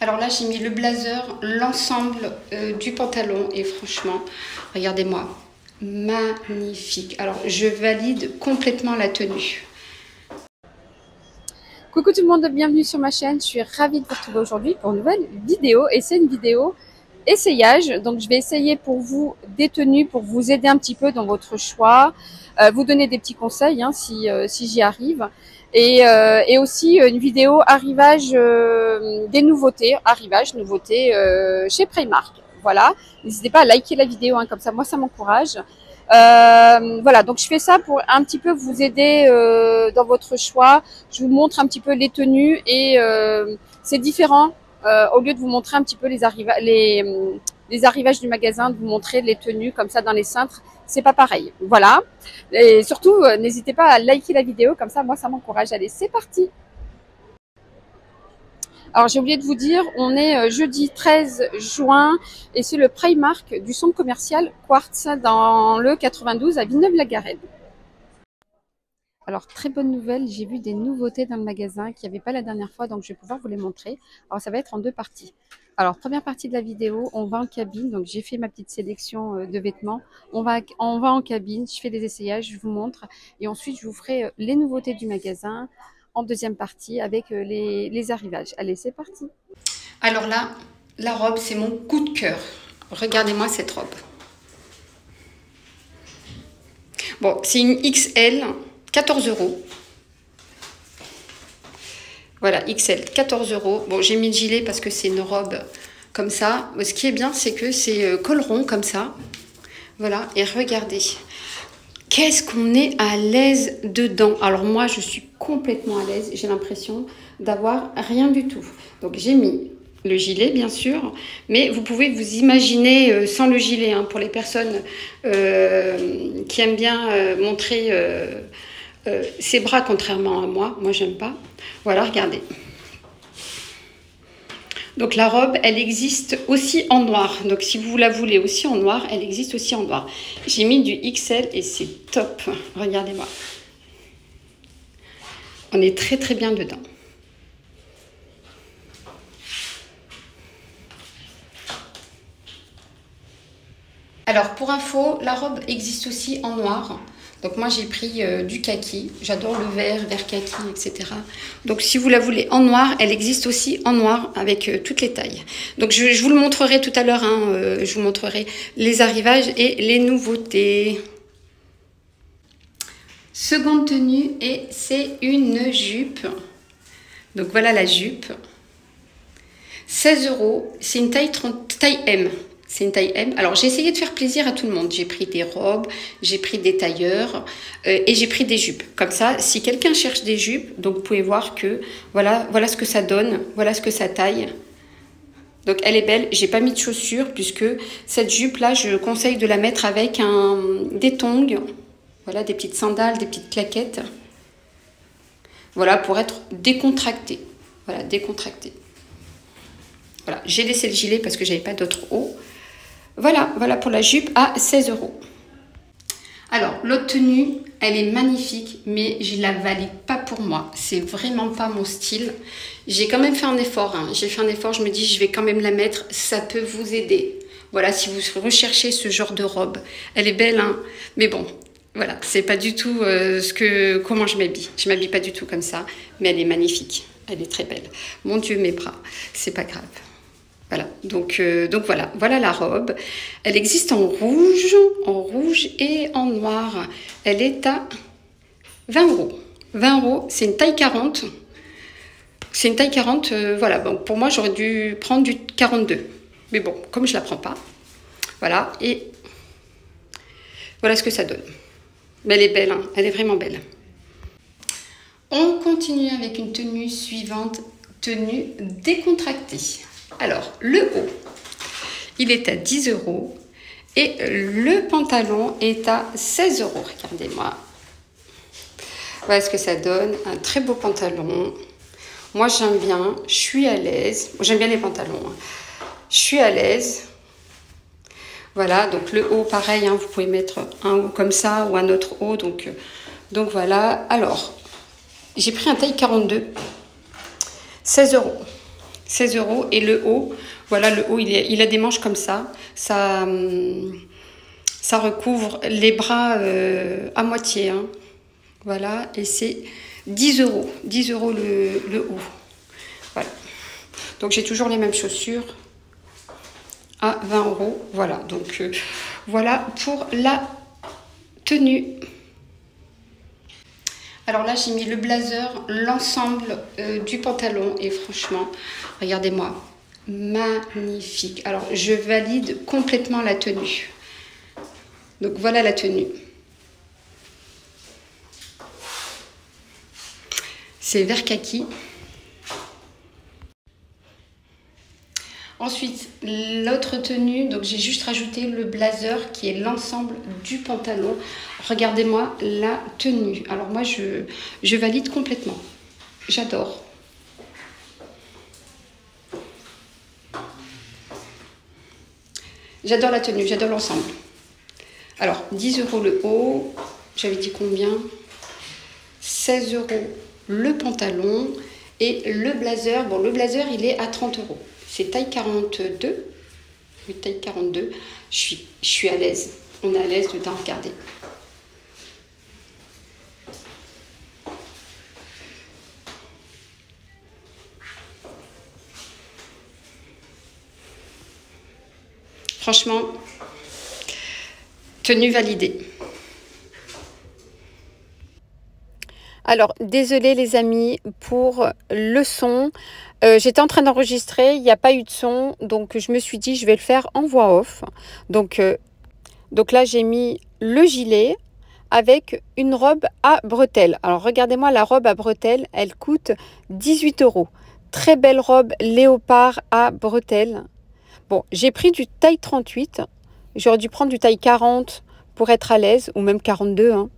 Alors là, j'ai mis le blazer, l'ensemble du pantalon. Et franchement, regardez-moi, magnifique. Alors, je valide complètement la tenue. Coucou tout le monde, bienvenue sur ma chaîne. Je suis ravie de vous retrouver aujourd'hui pour une nouvelle vidéo. Et c'est une vidéo essayage. Donc, je vais essayer pour vous des tenues pour vous aider un petit peu dans votre choix. Vous donner des petits conseils si j'y arrive. Et aussi une vidéo arrivage des nouveautés, nouveautés chez Primark. Voilà, n'hésitez pas à liker la vidéo, comme ça moi ça m'encourage. Voilà, donc je fais ça pour un petit peu vous aider dans votre choix. Je vous montre un petit peu les tenues et c'est différent. Au lieu de vous montrer un petit peu les arrivages du magasin, de vous montrer les tenues comme ça dans les cintres, c'est pas pareil. Voilà. Et surtout, n'hésitez pas à liker la vidéo, comme ça, moi, ça m'encourage. Allez, c'est parti. Alors, j'ai oublié de vous dire, on est jeudi 13 juin et c'est le Primark du centre commercial Quartz dans le 92 à Villeneuve-la-Garenne. Alors, très bonne nouvelle, j'ai vu des nouveautés dans le magasin qu'il n'y avait pas la dernière fois, donc je vais pouvoir vous les montrer. Alors, ça va être en deux parties. Alors, première partie de la vidéo, on va en cabine. Donc, j'ai fait ma petite sélection de vêtements. On va en cabine, je fais des essayages, je vous montre. Et ensuite, je vous ferai les nouveautés du magasin en deuxième partie avec les arrivages. Allez, c'est parti. Alors là, la robe, c'est mon coup de cœur. Regardez-moi cette robe. Bon, c'est une XL, 14 €. Voilà, XL, 14 €. Bon, j'ai mis le gilet parce que c'est une robe comme ça. Ce qui est bien, c'est que c'est col rond comme ça. Voilà, et regardez. Qu'est-ce qu'on est à l'aise dedans. Alors moi, je suis complètement à l'aise. J'ai l'impression d'avoir rien du tout. Donc j'ai mis le gilet, bien sûr. Mais vous pouvez vous imaginer sans le gilet. Pour les personnes qui aiment bien montrer ses bras, contrairement à moi. Moi, j'aime pas. Voilà, regardez. Donc la robe, elle existe aussi en noir. Donc si vous la voulez aussi en noir, elle existe aussi en noir. J'ai mis du XL et c'est top. Regardez-moi. On est très très bien dedans. Alors pour info, la robe existe aussi en noir. Donc moi j'ai pris du kaki, j'adore le vert kaki, etc. Donc si vous la voulez en noir, elle existe aussi en noir avec toutes les tailles. Donc je vous le montrerai tout à l'heure, je vous montrerai les arrivages et les nouveautés. Seconde tenue et c'est une jupe. Donc voilà la jupe. 16 €, c'est une taille M. C'est une taille M. Alors, j'ai essayé de faire plaisir à tout le monde. J'ai pris des robes, j'ai pris des tailleurs et j'ai pris des jupes. Comme ça, si quelqu'un cherche des jupes, donc vous pouvez voir que voilà ce que ça donne, voilà ce que ça taille. Donc, elle est belle. J'ai pas mis de chaussures puisque cette jupe-là, je conseille de la mettre avec des tongs. Voilà, des petites sandales, des petites claquettes. Voilà, pour être décontractée. Voilà, décontractée. Voilà, j'ai laissé le gilet parce que j'avais pas d'autre haut. Voilà pour la jupe à 16 €. Alors, l'autre tenue, elle est magnifique, mais je ne la valide pas pour moi. C'est vraiment pas mon style. J'ai quand même fait un effort. J'ai fait un effort, je me dis, je vais quand même la mettre. Ça peut vous aider. Voilà, si vous recherchez ce genre de robe. Elle est belle, mais bon, voilà, c'est pas du tout comment je m'habille. Je m'habille pas du tout comme ça, mais elle est magnifique. Elle est très belle. Mon Dieu, mes bras, c'est pas grave. Voilà, donc voilà la robe. Elle existe en rouge et en noir. Elle est à 20 €. 20 €, c'est une taille 40. C'est une taille 40, voilà. Bon, pour moi, j'aurais dû prendre du 42. Mais bon, comme je ne la prends pas, voilà. Et voilà ce que ça donne. Mais elle est belle, elle est vraiment belle. On continue avec une tenue suivante, tenue décontractée. Alors, le haut, il est à 10 € et le pantalon est à 16 €. Regardez-moi. Voilà ce que ça donne. Un très beau pantalon. Moi, j'aime bien. Je suis à l'aise. J'aime bien les pantalons. Je suis à l'aise. Voilà, donc le haut, pareil. Vous pouvez mettre un haut comme ça ou un autre haut. Donc voilà. Alors, j'ai pris un taille 42. 16 €. 16 € et le haut, voilà le haut, il a des manches comme ça, ça recouvre les bras à moitié, hein. Voilà, et c'est 10 €, 10 € le haut. Voilà. Donc j'ai toujours les mêmes chaussures à 20 €. Voilà, donc voilà pour la tenue. Alors là, j'ai mis le blazer, l'ensemble du pantalon et franchement, regardez-moi, magnifique. Alors, je valide complètement la tenue. Donc voilà la tenue. C'est vert kaki. Ensuite, l'autre tenue, donc j'ai juste rajouté le blazer qui est l'ensemble du pantalon. Regardez-moi la tenue. Alors moi, je valide complètement. J'adore. J'adore la tenue, j'adore l'ensemble. Alors, 10 € le haut. J'avais dit combien? 16 € le pantalon. Et le blazer, bon, le blazer, il est à 30 €. C'est taille 42. Oui, taille 42. Je suis à l'aise. On est à l'aise dedans, regardez. Franchement, tenue validée. Alors, désolée les amis pour le son. J'étais en train d'enregistrer, il n'y a pas eu de son, donc je me suis dit je vais le faire en voix off. Donc là, j'ai mis le gilet avec une robe à bretelles. Alors, regardez-moi la robe à bretelles, elle coûte 18 €. Très belle robe léopard à bretelles. Bon, j'ai pris du taille 38. J'aurais dû prendre du taille 40 pour être à l'aise, ou même 42, hein.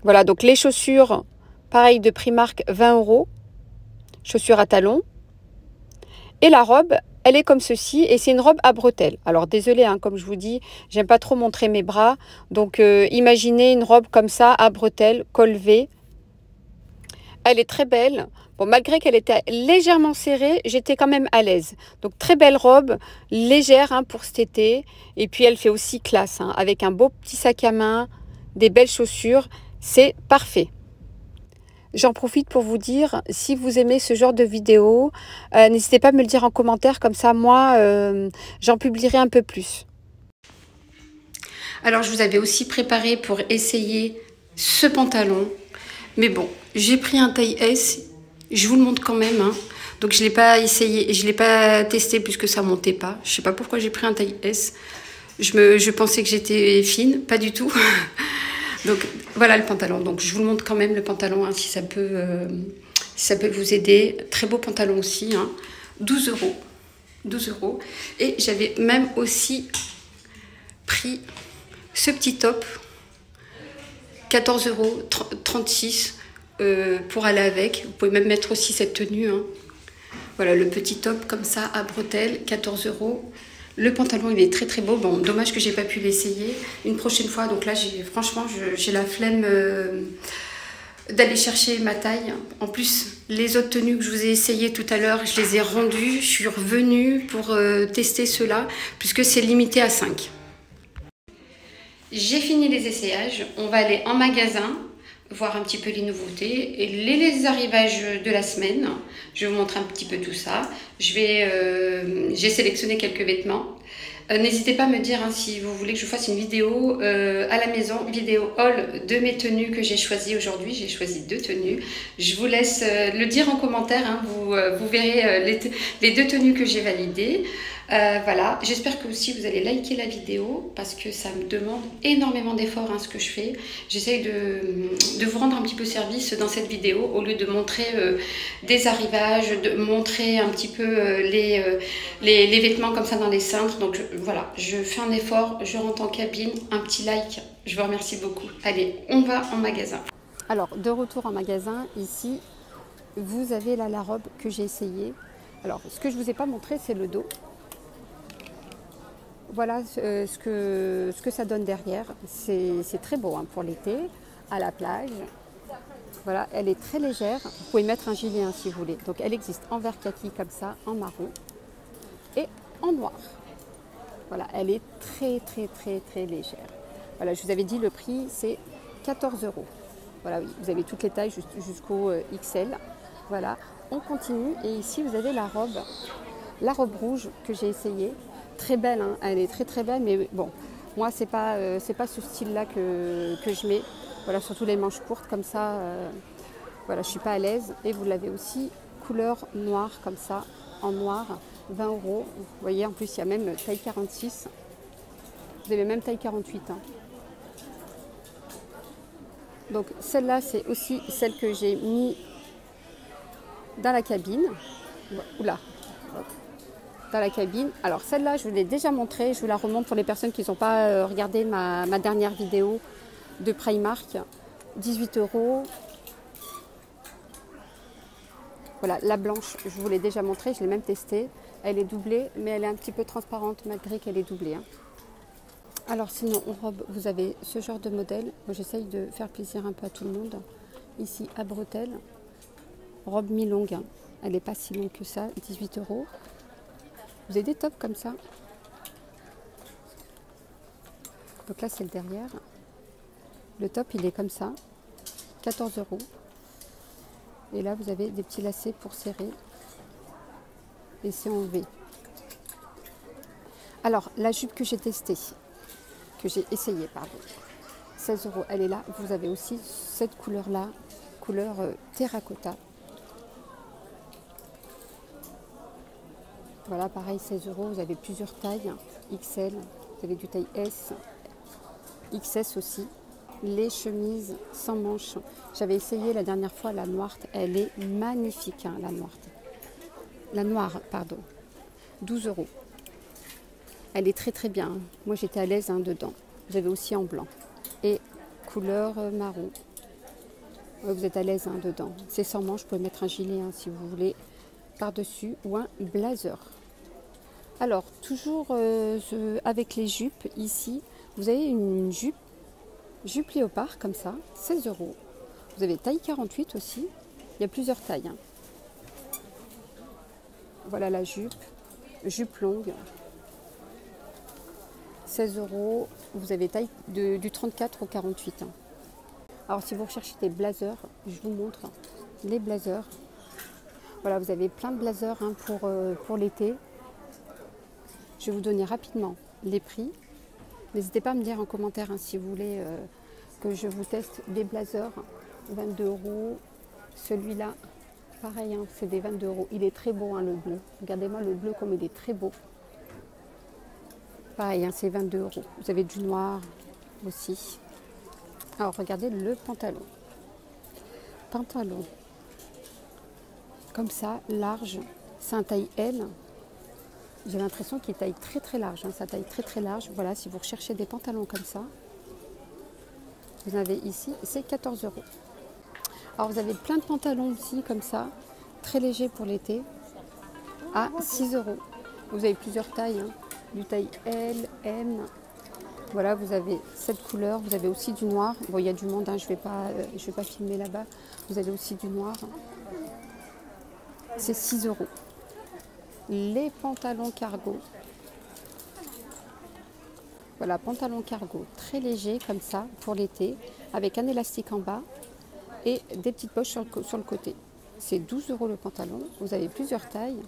Voilà, donc les chaussures, pareil de Primark, 20 €. Chaussures à talons. Et la robe, elle est comme ceci et c'est une robe à bretelles. Alors désolé, hein, comme je vous dis, j'aime pas trop montrer mes bras. Donc imaginez une robe comme ça à bretelles, col V. Elle est très belle. Bon, malgré qu'elle était légèrement serrée, j'étais quand même à l'aise. Donc très belle robe, légère hein, pour cet été. Et puis elle fait aussi classe, hein, avec un beau petit sac à main, des belles chaussures. C'est parfait. J'en profite pour vous dire, si vous aimez ce genre de vidéo, n'hésitez pas à me le dire en commentaire, comme ça moi j'en publierai un peu plus. Alors je vous avais aussi préparé pour essayer ce pantalon, mais bon, j'ai pris un taille S, je vous le montre quand même, hein. Donc je ne l'ai pas essayé, je ne l'ai pas testé puisque ça ne montait pas. Je ne sais pas pourquoi j'ai pris un taille S, je pensais que j'étais fine, pas du tout. Donc voilà le pantalon, donc je vous le montre quand même le pantalon, hein, si ça peut vous aider. Très beau pantalon aussi, hein. 12 €. 12 €. Et j'avais même aussi pris ce petit top, 14 €, 36 pour aller avec. Vous pouvez même mettre aussi cette tenue, hein. Voilà le petit top comme ça à bretelles, 14 €. Le pantalon, il est très très beau. Bon, dommage que j'ai pas pu l'essayer une prochaine fois. Donc là, franchement, j'ai la flemme d'aller chercher ma taille. En plus, les autres tenues que je vous ai essayées tout à l'heure, je les ai rendues. Je suis revenue pour tester ceux-là, puisque c'est limité à 5. J'ai fini les essayages. On va aller en magasin, voir un petit peu les nouveautés et les arrivages de la semaine. Je vais vous montrer un petit peu tout ça. J'ai sélectionné quelques vêtements. N'hésitez pas à me dire hein, si vous voulez que je fasse une vidéo à la maison, vidéo haul de mes tenues que j'ai choisies aujourd'hui. J'ai choisi 2 tenues. Je vous laisse le dire en commentaire. Hein, vous verrez les 2 tenues que j'ai validées. Voilà, j'espère que aussi vous allez liker la vidéo parce que ça me demande énormément d'efforts hein, ce que je fais. J'essaye de vous rendre un petit peu service dans cette vidéo au lieu de montrer des arrivages, de montrer un petit peu les vêtements comme ça dans les cintres. Donc voilà, je fais un effort, je rentre en cabine, un petit like, je vous remercie beaucoup. Allez, on va en magasin. Alors, de retour en magasin, ici, vous avez là la robe que j'ai essayée. Alors, ce que je ne vous ai pas montré, c'est le dos. Voilà ce que ça donne derrière. C'est très beau hein, pour l'été, à la plage. Voilà, elle est très légère. Vous pouvez mettre un gilet hein, si vous voulez. Donc elle existe en vert kaki comme ça, en marron et en noir. Voilà, elle est très légère. Voilà, je vous avais dit le prix c'est 14 €. Voilà, oui, vous avez toutes les tailles jusqu'au XL. Voilà, on continue et ici vous avez la robe rouge que j'ai essayée. Très belle, hein, elle est très belle, mais bon, moi c'est pas ce style-là que je mets. Voilà, surtout les manches courtes comme ça. Voilà, je suis pas à l'aise. Et vous l'avez aussi couleur noire comme ça, en noir, 20 €. Vous voyez, en plus il y a même taille 46. Vous avez même taille 48. Hein. Donc celle-là, c'est aussi celle que j'ai mis dans la cabine. Oula, dans la cabine. Alors celle-là, je vous l'ai déjà montrée. Je vous la remonte pour les personnes qui n'ont pas regardé ma dernière vidéo de Primark. 18 €. Voilà, la blanche, je vous l'ai déjà montrée, je l'ai même testée. Elle est doublée, mais elle est un petit peu transparente malgré qu'elle est doublée. Hein. Alors sinon, en robe, vous avez ce genre de modèle. Moi, j'essaye de faire plaisir un peu à tout le monde. Ici, à bretelles. Robe mi-longue. Hein. Elle n'est pas si longue que ça, 18 €. Vous avez des tops comme ça. Donc là, c'est le derrière. Le top, il est comme ça. 14 €. Et là, vous avez des petits lacets pour serrer. Et c'est en V. Alors, la jupe que j'ai testée, que j'ai essayée, pardon, 16 €, elle est là. Vous avez aussi cette couleur-là, couleur terracotta. Voilà, pareil, 16 €. Vous avez plusieurs tailles, XL, vous avez du taille S, XS aussi. Les chemises sans manches. J'avais essayé la dernière fois la noire. Elle est magnifique, hein, la noire. La noire, pardon. 12 €. Elle est très bien. Moi, j'étais à l'aise hein, dedans. Vous avez aussi en blanc. Et couleur marron. Ouais, vous êtes à l'aise hein, dedans. C'est sans manches. Vous pouvez mettre un gilet hein, si vous voulez par-dessus ou un blazer. Alors, toujours avec les jupes, ici, vous avez une jupe léopard comme ça, 16 €. Vous avez taille 48 aussi. Il y a plusieurs tailles. Hein. Voilà la jupe longue. 16 €. Vous avez taille du 34 au 48. Hein. Alors si vous recherchez des blazers, je vous montre les blazers. Voilà, vous avez plein de blazers hein, pour l'été. Je vais vous donner rapidement les prix. N'hésitez pas à me dire en commentaire hein, si vous voulez que je vous teste des blazers. 22 €. Celui-là, pareil, hein, c'est des 22 €. Il est très beau, hein, le bleu. Regardez-moi le bleu comme il est très beau. Pareil, hein, c'est 22 €. Vous avez du noir aussi. Alors, regardez le pantalon. Pantalon. Comme ça, large. C'est un taille L. J'ai l'impression qu'il taille très large. Hein. Ça taille très large. Voilà, si vous recherchez des pantalons comme ça, vous avez ici, c'est 14 €. Alors vous avez plein de pantalons aussi comme ça, très légers pour l'été, à 6 €. Vous avez plusieurs tailles, hein. Du taille L, M. Voilà, vous avez cette couleur. Vous avez aussi du noir. Bon, il y a du monde, hein. Je vais pas filmer là-bas. Vous avez aussi du noir. C'est 6 €. Les pantalons cargo. Voilà, pantalon cargo très léger comme ça pour l'été, avec un élastique en bas et des petites poches sur le côté. C'est 12 € le pantalon. Vous avez plusieurs tailles.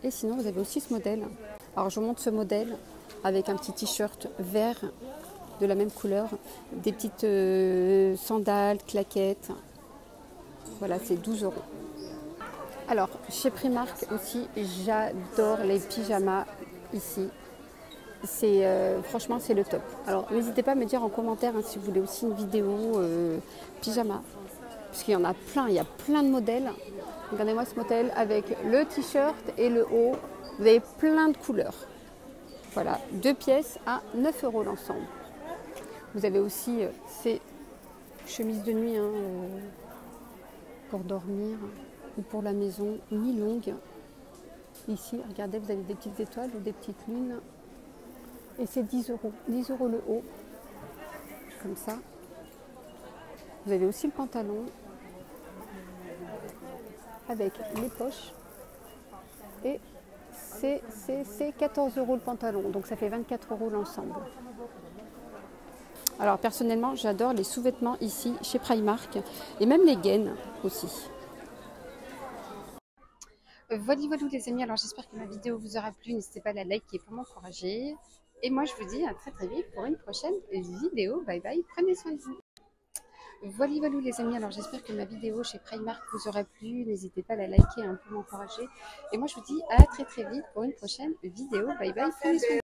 Et sinon, vous avez aussi ce modèle. Alors, je vous montre ce modèle avec un petit t-shirt vert de la même couleur, des petites sandales, claquettes. Voilà, c'est 12 €. Alors, chez Primark aussi, j'adore les pyjamas ici. Franchement, c'est le top. Alors, n'hésitez pas à me dire en commentaire hein, si vous voulez aussi une vidéo pyjama. Parce qu'il y en a plein, il y a plein de modèles. Regardez-moi ce modèle avec le t-shirt et le haut. Vous avez plein de couleurs. Voilà, 2 pièces à 9 € l'ensemble. Vous avez aussi ces chemises de nuit hein, pour dormir ou pour la maison, mi-longue. Ici, regardez, vous avez des petites étoiles ou des petites lunes. Et c'est 10 €. 10 € le haut. Comme ça. Vous avez aussi le pantalon. avec les poches. Et c'est 14 € le pantalon, donc ça fait 24 € l'ensemble. Alors personnellement, j'adore les sous-vêtements ici chez Primark et même les gaines aussi. Voilà les amis, alors j'espère que ma vidéo vous aura plu, n'hésitez pas à la liker pour m'encourager. Et moi je vous dis à très vite pour une prochaine vidéo. Bye bye, prenez soin de vous. Voilà les amis, alors j'espère que ma vidéo chez Primark vous aura plu, n'hésitez pas à la liker pour m'encourager. Et moi je vous dis à très vite pour une prochaine vidéo. Bye bye, prenez soin de vous.